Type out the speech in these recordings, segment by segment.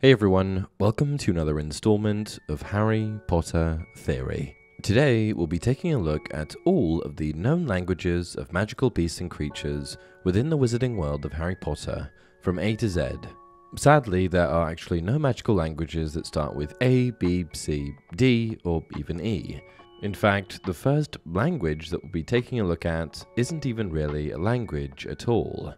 Hey everyone, welcome to another installment of Harry Potter Theory. Today we'll be taking a look at all of the known languages of magical beasts and creatures within the wizarding world of Harry Potter, from A to Z. Sadly, there are actually no magical languages that start with A, B, C, D, or even E. In fact, the first language that we'll be taking a look at isn't even really a language at all.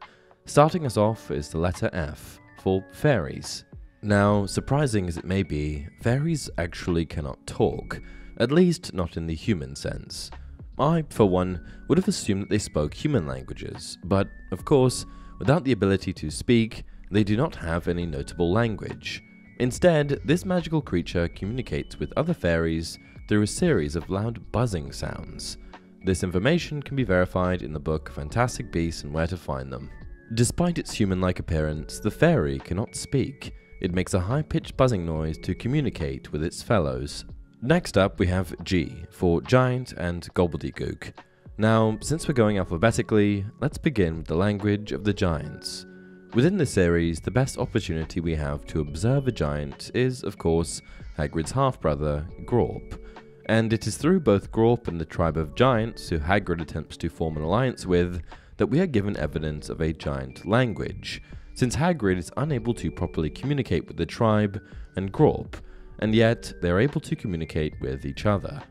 Starting us off is the letter F, for fairies. Now, surprising as it may be, fairies actually cannot talk, at least not in the human sense. I, for one, would have assumed that they spoke human languages, but, of course, without the ability to speak, they do not have any notable language. Instead, this magical creature communicates with other fairies through a series of loud buzzing sounds. This information can be verified in the book Fantastic Beasts and Where to Find Them. Despite its human-like appearance, the fairy cannot speak. It makes a high-pitched buzzing noise to communicate with its fellows. Next up we have G, for giant and gobbledygook. Now, since we're going alphabetically, let's begin with the language of the giants. Within this series, the best opportunity we have to observe a giant is, of course, Hagrid's half-brother, Grawp. And it is through both Grawp and the tribe of giants, who Hagrid attempts to form an alliance with, that we are given evidence of a giant language, since Hagrid is unable to properly communicate with the tribe and Grawp, and yet they are able to communicate with each other.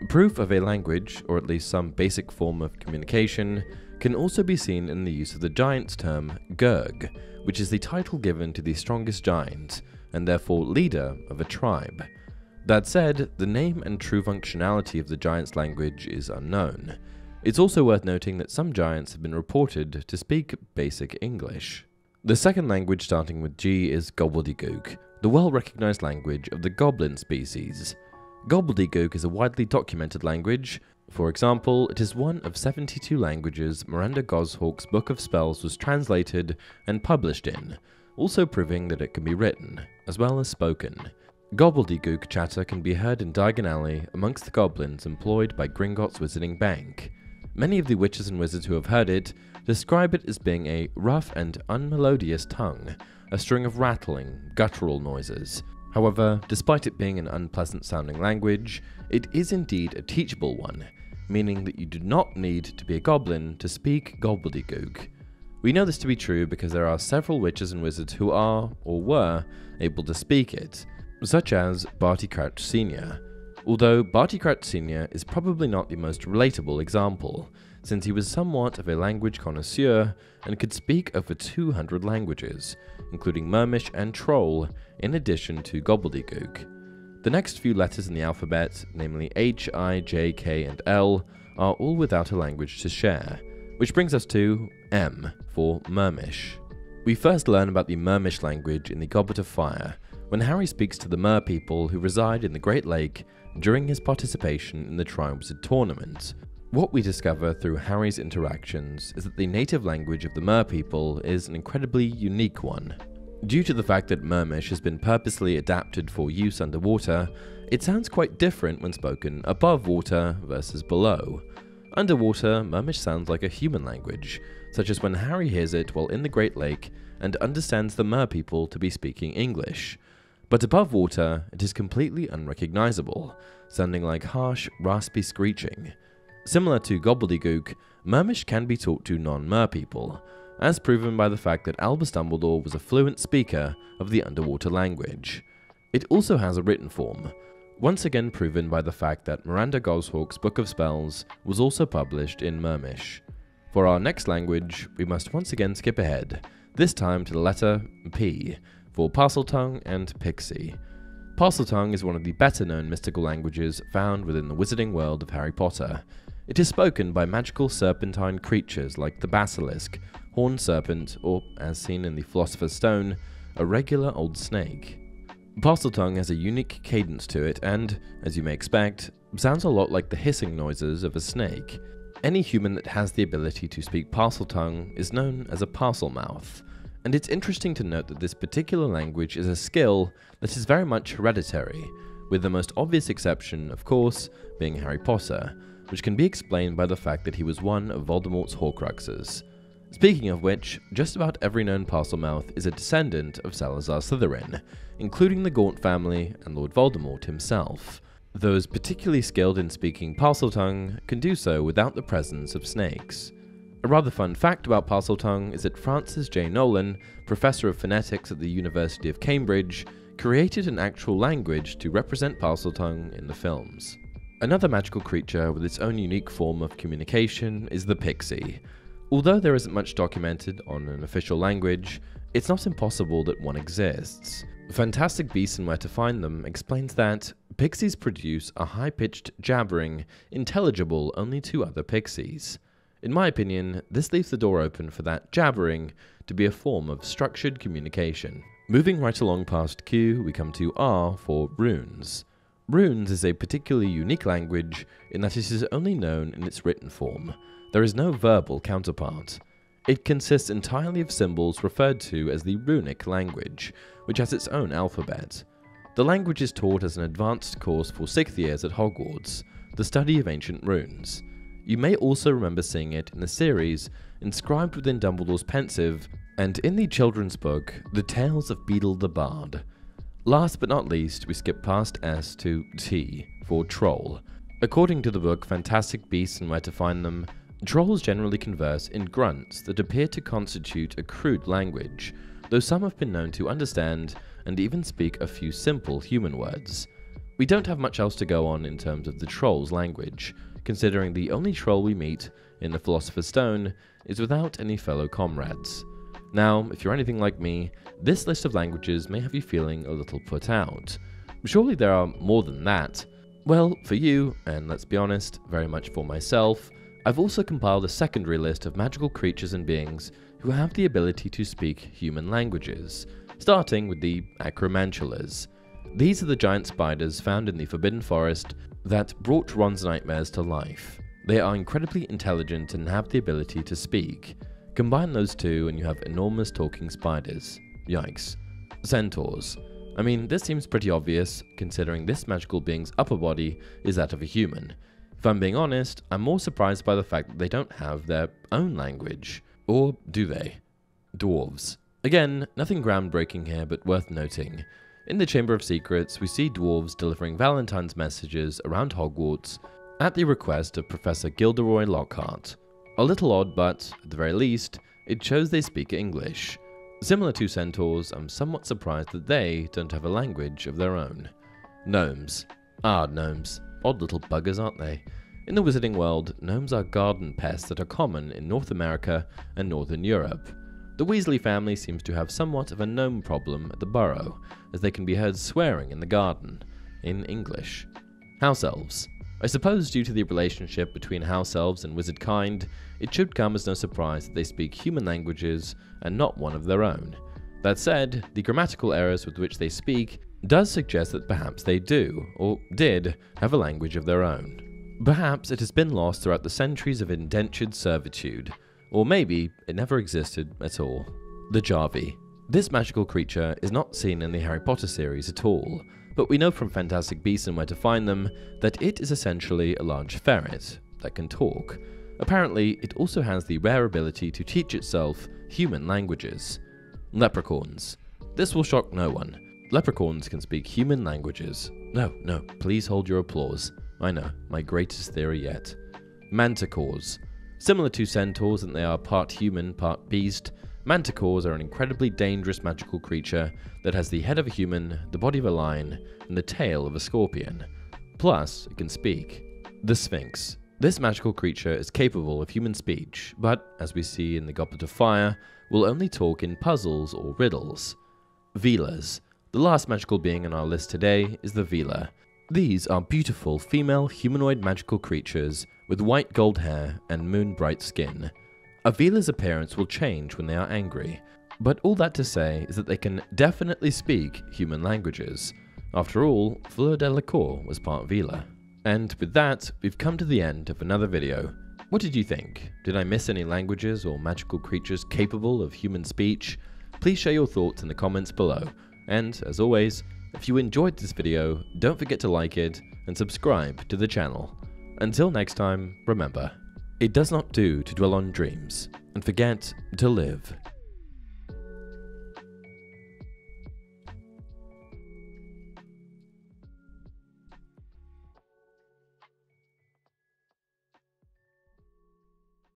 Proof of a language, or at least some basic form of communication, can also be seen in the use of the giant's term Gurg, which is the title given to the strongest giant, and therefore leader of a tribe. That said, the name and true functionality of the giant's language is unknown. It's also worth noting that some giants have been reported to speak basic English. The second language starting with G is Gobbledygook, the well-recognized language of the goblin species. Gobbledygook is a widely documented language. For example, it is one of 72 languages Miranda Goshawk's Book of Spells was translated and published in, also proving that it can be written, as well as spoken. Gobbledygook chatter can be heard in Diagon Alley amongst the goblins employed by Gringotts Wizarding Bank. Many of the witches and wizards who have heard it describe it as being a rough and unmelodious tongue, a string of rattling, guttural noises. However, despite it being an unpleasant-sounding language, it is indeed a teachable one, meaning that you do not need to be a goblin to speak Gobbledygook. We know this to be true because there are several witches and wizards who are, or were, able to speak it, such as Barty Crouch Sr., although Barty Crouch Sr. is probably not the most relatable example, since he was somewhat of a language connoisseur and could speak over 200 languages, including Mermish and Troll, in addition to Gobbledygook. The next few letters in the alphabet, namely H, I, J, K, and L, are all without a language to share, which brings us to M, for Mermish. We first learn about the Mermish language in the Goblet of Fire, when Harry speaks to the Mer people who reside in the Great Lake during his participation in the Triwizard Tournament. What we discover through Harry's interactions is that the native language of the Mer people is an incredibly unique one. Due to the fact that Mermish has been purposely adapted for use underwater, it sounds quite different when spoken above water versus below. Underwater, Mermish sounds like a human language, such as when Harry hears it while in the Great Lake and understands the Mer people to be speaking English. But above water, it is completely unrecognizable, sounding like harsh, raspy screeching. Similar to Gobbledygook, Mermish can be taught to non-Mer people, as proven by the fact that Albus Dumbledore was a fluent speaker of the underwater language. It also has a written form, once again proven by the fact that Miranda Goshawk's Book of Spells was also published in Mermish. For our next language, we must once again skip ahead, this time to the letter P, for Parseltongue and Pixie. Parseltongue is one of the better-known mystical languages found within the wizarding world of Harry Potter. It is spoken by magical serpentine creatures like the basilisk, horned serpent, or, as seen in the Philosopher's Stone, a regular old snake. Parseltongue has a unique cadence to it and, as you may expect, sounds a lot like the hissing noises of a snake. Any human that has the ability to speak Parseltongue is known as a Parselmouth. And it's interesting to note that this particular language is a skill that is very much hereditary, with the most obvious exception, of course, being Harry Potter, which can be explained by the fact that he was one of Voldemort's Horcruxes. Speaking of which, just about every known Parselmouth is a descendant of Salazar Slytherin, including the Gaunt family and Lord Voldemort himself. Those particularly skilled in speaking Parseltongue can do so without the presence of snakes. A rather fun fact about Parseltongue is that Francis J. Nolan, professor of phonetics at the University of Cambridge, created an actual language to represent Parseltongue in the films. Another magical creature with its own unique form of communication is the pixie. Although there isn't much documented on an official language, it's not impossible that one exists. Fantastic Beasts and Where to Find Them explains that pixies produce a high-pitched jabbering, intelligible only to other pixies. In my opinion, this leaves the door open for that jabbering to be a form of structured communication. Moving right along past Q, we come to R for runes. Runes is a particularly unique language in that it is only known in its written form. There is no verbal counterpart. It consists entirely of symbols referred to as the runic language, which has its own alphabet. The language is taught as an advanced course for 6th years at Hogwarts, the study of ancient runes. You may also remember seeing it in the series inscribed within Dumbledore's pensive, and in the children's book, The Tales of Beedle the Bard. Last but not least, we skip past S to T for troll. According to the book Fantastic Beasts and Where to Find Them, trolls generally converse in grunts that appear to constitute a crude language, though some have been known to understand and even speak a few simple human words. We don't have much else to go on in terms of the troll's language, considering the only troll we meet in the Philosopher's Stone is without any fellow comrades. Now, if you're anything like me, this list of languages may have you feeling a little put out. Surely there are more than that. Well, for you, and let's be honest, very much for myself, I've also compiled a secondary list of magical creatures and beings who have the ability to speak human languages, starting with the acromantulas. These are the giant spiders found in the Forbidden Forest that brought Ron's nightmares to life. They are incredibly intelligent and have the ability to speak. Combine those two and you have enormous talking spiders. Yikes. Centaurs. I mean, this seems pretty obvious, considering this magical being's upper body is that of a human. If I'm being honest, I'm more surprised by the fact that they don't have their own language. Or do they? Dwarves. Again, nothing groundbreaking here, but worth noting. In the Chamber of Secrets, we see dwarves delivering Valentine's messages around Hogwarts at the request of Professor Gilderoy Lockhart. A little odd, but, at the very least, it shows they speak English. Similar to centaurs, I'm somewhat surprised that they don't have a language of their own. Gnomes. Gnomes. Odd little buggers, aren't they? In the wizarding world, gnomes are garden pests that are common in North America and Northern Europe. The Weasley family seems to have somewhat of a gnome problem at the Burrow, as they can be heard swearing in the garden, in English. House elves. I suppose due to the relationship between house elves and wizard kind, it should come as no surprise that they speak human languages and not one of their own. That said, the grammatical errors with which they speak does suggest that perhaps they do, or did, have a language of their own. Perhaps it has been lost throughout the centuries of indentured servitude, or maybe it never existed at all. The Jarvie. This magical creature is not seen in the Harry Potter series at all, but we know from Fantastic Beasts and Where to Find Them that it is essentially a large ferret that can talk. Apparently, it also has the rare ability to teach itself human languages. Leprechauns. This will shock no one. Leprechauns can speak human languages. No, please hold your applause. I know, my greatest theory yet. Manticores. Similar to centaurs in that they are part human, part beast, manticores are an incredibly dangerous magical creature that has the head of a human, the body of a lion, and the tail of a scorpion. Plus, it can speak. The Sphinx. This magical creature is capable of human speech, but, as we see in the Goblet of Fire, will only talk in puzzles or riddles. Velas. The last magical being on our list today is the Vela. These are beautiful female humanoid magical creatures with white gold hair and moon-bright skin. A Vela's appearance will change when they are angry, but all that to say is that they can definitely speak human languages. After all, Fleur Delacour was part Vela. And with that, we've come to the end of another video. What did you think? Did I miss any languages or magical creatures capable of human speech? Please share your thoughts in the comments below. And, as always, if you enjoyed this video, don't forget to like it and subscribe to the channel. Until next time, remember, it does not do to dwell on dreams and forget to live.